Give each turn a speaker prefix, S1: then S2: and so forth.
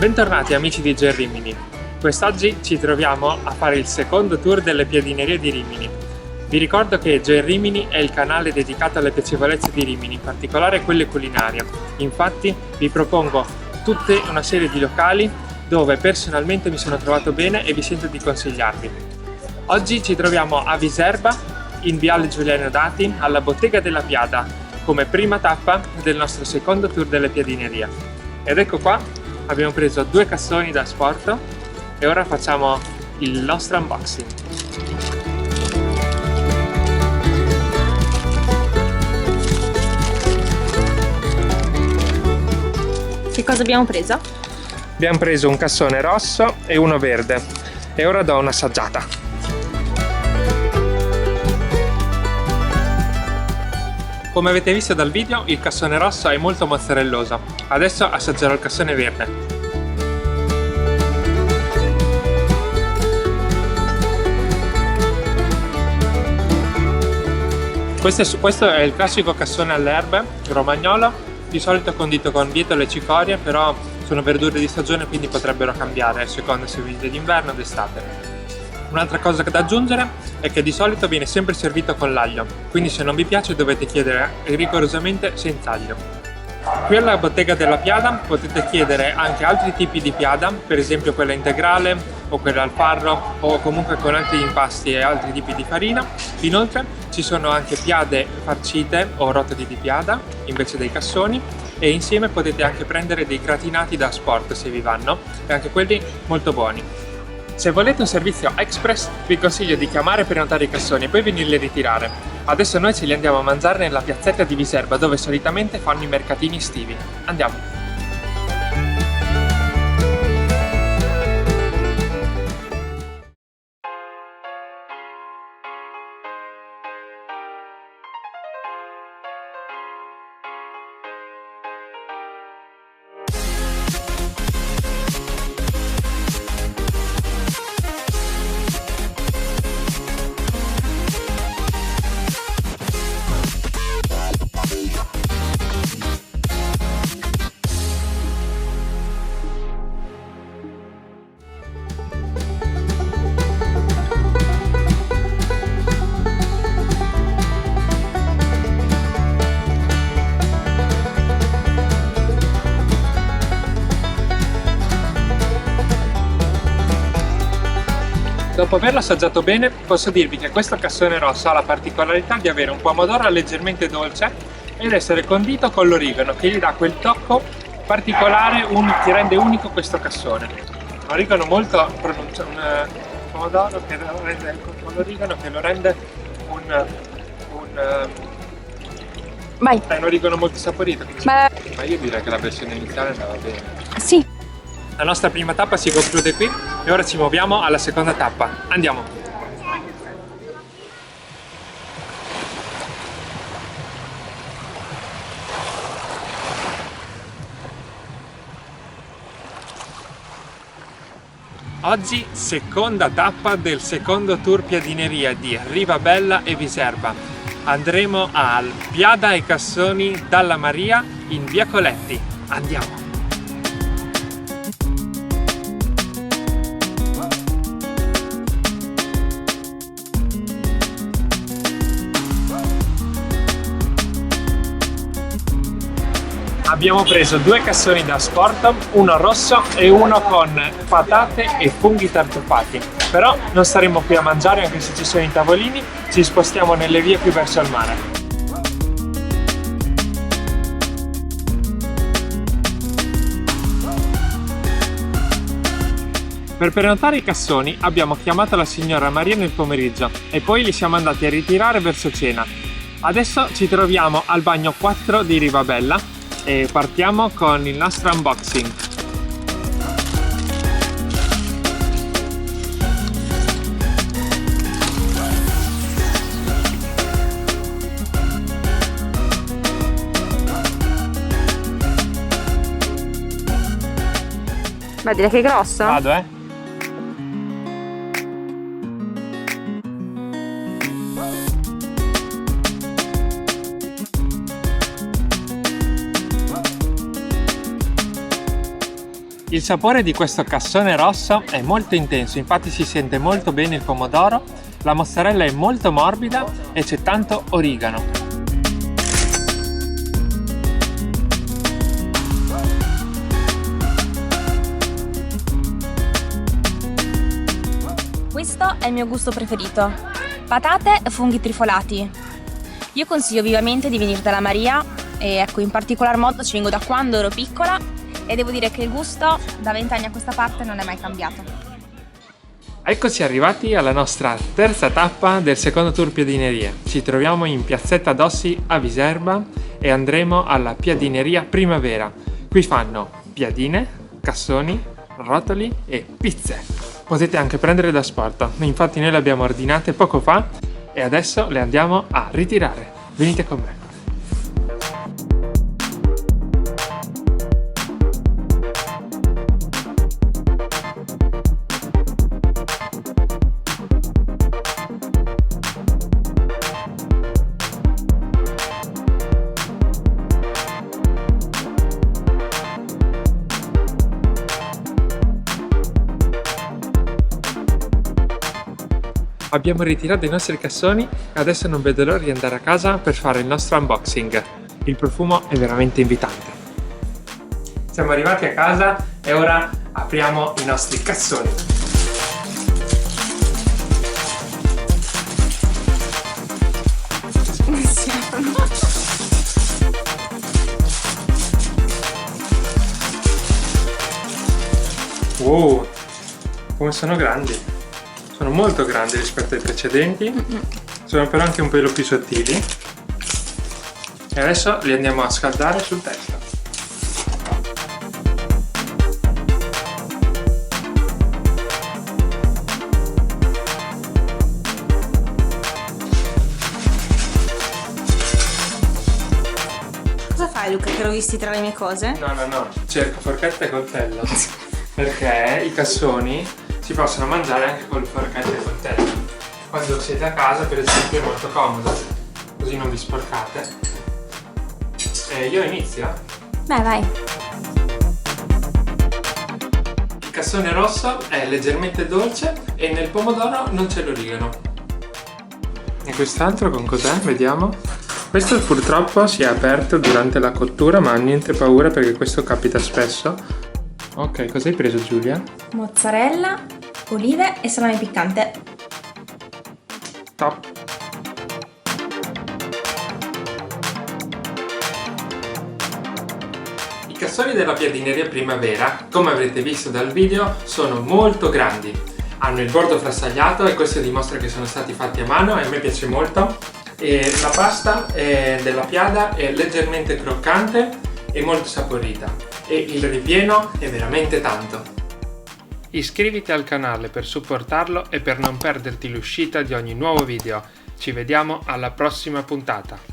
S1: Bentornati amici di Gen Rimini. Quest'oggi ci troviamo a fare il secondo tour delle piadinerie di Rimini. Vi ricordo che Gen Rimini è il canale dedicato alle piacevolezze di Rimini, in particolare quelle culinarie. Infatti vi propongo tutta una serie di locali dove personalmente mi sono trovato bene e vi sento di consigliarvi. Oggi ci troviamo a Viserba, in Viale Giuliano Dati, alla Bottega della Piada, come prima tappa del nostro secondo tour delle piadinerie. Ed ecco qua, abbiamo preso 2 cassoni da sport e ora facciamo il nostro unboxing.
S2: Che cosa abbiamo preso?
S1: Abbiamo preso un cassone rosso e uno verde e ora do un'assaggiata. Come avete visto dal video, il cassone rosso è molto mozzarelloso. Adesso assaggerò il cassone verde. Questo è il classico cassone alle erbe romagnolo, di solito condito con bietole e cicorie, però sono verdure di stagione, quindi potrebbero cambiare a seconda se visite d'inverno o d'estate. Un'altra cosa da aggiungere è che di solito viene sempre servito con l'aglio, quindi se non vi piace dovete chiedere rigorosamente senza aglio. Qui alla Bottega della Piada potete chiedere anche altri tipi di piada, per esempio quella integrale o quella al farro o comunque con altri impasti e altri tipi di farina. Inoltre ci sono anche piade farcite o rotoli di piada invece dei cassoni e insieme potete anche prendere dei gratinati da sport se vi vanno e anche quelli molto buoni. Se volete un servizio express vi consiglio di chiamare per notare i cassoni e poi venirli a ritirare. Adesso noi ce li andiamo a mangiare nella piazzetta di Viserba dove solitamente fanno i mercatini estivi. Andiamo! Dopo averlo assaggiato bene, posso dirvi che questo cassone rosso ha la particolarità di avere un pomodoro leggermente dolce ed essere condito con l'origano, che gli dà quel tocco particolare che rende unico questo cassone. L'origano molto pronunciato, un pomodoro che lo rende con l'origano che lo rende un origano molto saporito. Ma io direi che la versione iniziale andava bene.
S2: Sì.
S1: La nostra prima tappa si conclude qui e ora ci muoviamo alla seconda tappa. Andiamo! Oggi seconda tappa del secondo tour piadineria di Rivabella e Viserba. Andremo al Piada e Cassoni Dalla Maria in via Coletti. Andiamo! Abbiamo preso 2 cassoni da sport, uno rosso e uno con patate e funghi tartufati. Però non staremo qui a mangiare anche se ci sono i tavolini, ci spostiamo nelle vie più verso il mare. Per prenotare i cassoni abbiamo chiamato la signora Maria nel pomeriggio e poi li siamo andati a ritirare verso cena. Adesso ci troviamo al bagno 4 di Rivabella e partiamo con il nostro unboxing.
S2: Beh, direi che è grosso.
S1: Vado, Il sapore di questo cassone rosso è molto intenso, infatti si sente molto bene il pomodoro, la mozzarella è molto morbida e c'è tanto origano.
S3: Questo è il mio gusto preferito. Patate e funghi trifolati. Io consiglio vivamente di venire dalla Maria e ecco, in particolar modo ci vengo da quando ero piccola e devo dire che il gusto da 20 anni a questa parte non è mai cambiato.
S1: Eccoci arrivati alla nostra terza tappa del secondo tour piadinerie. Ci troviamo in Piazzetta Dossi a Viserba e andremo alla Piadineria Primavera. Qui fanno piadine, cassoni, rotoli e pizze. Potete anche prendere da sport, infatti noi le abbiamo ordinate poco fa e adesso le andiamo a ritirare. Venite con me. Abbiamo ritirato i nostri cassoni e adesso non vedo l'ora di andare a casa per fare il nostro unboxing. Il profumo è veramente invitante. Siamo arrivati a casa e ora apriamo i nostri cassoni. Wow, come sono grandi! Sono molto grandi rispetto ai precedenti, sono però anche un pelo più sottili e adesso li andiamo a scaldare sul testo.
S2: Cosa fai, Luca, che l'ho visti tra le mie cose?
S1: No, cerco forchetta e coltello perché i cassoni si possono mangiare anche con forchetta e coltello. Quando siete a casa, per esempio, è molto comodo, così non vi sporcate. E io inizio.
S3: Beh, vai.
S1: Il cassone rosso è leggermente dolce e nel pomodoro non c'è l'origano. E quest'altro con cos'è? Vediamo. Questo purtroppo si è aperto durante la cottura, ma niente paura perché questo capita spesso. Ok, cosa hai preso, Giulia?
S3: Mozzarella, olive e salame piccante.
S1: Top! I cassoni della Piadineria Primavera, come avrete visto dal video, sono molto grandi. Hanno il bordo frastagliato e questo dimostra che sono stati fatti a mano e a me piace molto. E la pasta della piada è leggermente croccante e molto saporita. E il ripieno è veramente tanto. Iscriviti al canale per supportarlo e per non perderti l'uscita di ogni nuovo video. Ci vediamo alla prossima puntata.